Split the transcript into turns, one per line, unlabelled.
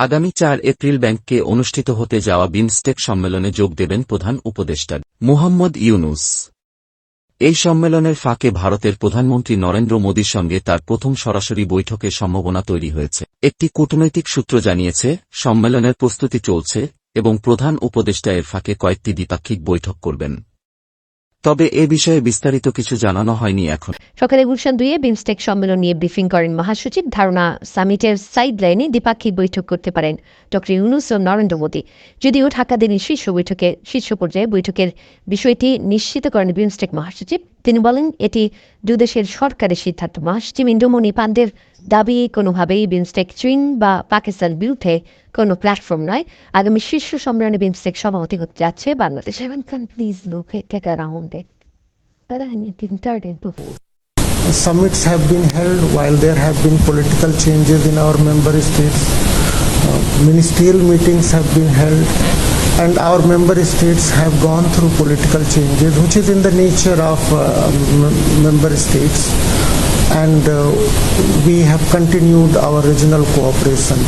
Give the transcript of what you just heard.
আগামী 4 এপ্রিল ব্যাংককে অনুষ্ঠিত হতে যাওয়া বিমস্টেক সম্মেলনে যোগ দেবেন প্রধান উপদেষ্টা মুহাম্মদ ইউনূস। এই সম্মেলনের ফাঁকে ভারতের প্রধানমন্ত্রী নরেন্দ্র মোদীর সঙ্গে তার প্রথম সরাসরি বৈঠকের সম্ভাবনা তৈরি হয়েছে। একটি কূটনৈতিক সূত্র জানিয়েছে, সম্মেলনের প্রস্তুতি চলছে এবং প্রধান উপদেষ্টা এর ফাঁকে কয়েকটি দ্বিপাক্ষিক বৈঠক করবেন। তবে এ বিষয়ে বিস্তারিত কিছু জানানো হয়নি এখন।
সকালে গুলশান 2-এ বিমস্টেক সম্মেলন নিয়ে ব্রিফিং করেন মহাসচিব। ধারণা, সামিটের সাইডলাইনে দ্বিপাক্ষিক বৈঠক করতে পারেন ড ইউনূস ও নরেন্দ্র মোদী। যদিও ঢাকা দিল্লির শীর্ষ পর্যায়ে বৈঠকের বিষয়টি নিশ্চিত করেন বিমস্টেক মহাসচিব। তিনি বলেন, এটি দুদেশের সরকারের সিদ্ধান্ত। মহাসচিব ইন্দ্রমণি পান্ডের দাবি, কোনোভাবেই বিমস্টেক চীন বা পাকিস্তান বিরুদ্ধে কোনো প্ল্যাটফর্ম নয়। আগামী শীর্ষ সম্মেলনে বিমস্টেক সভাপতি হতে যাচ্ছে Bangladesh.
Summits have been held while there have been political changes in our member states. Ministerial meetings have been held, and our member states have gone through political changes, which is in the nature of member states, and we have continued our regional cooperation.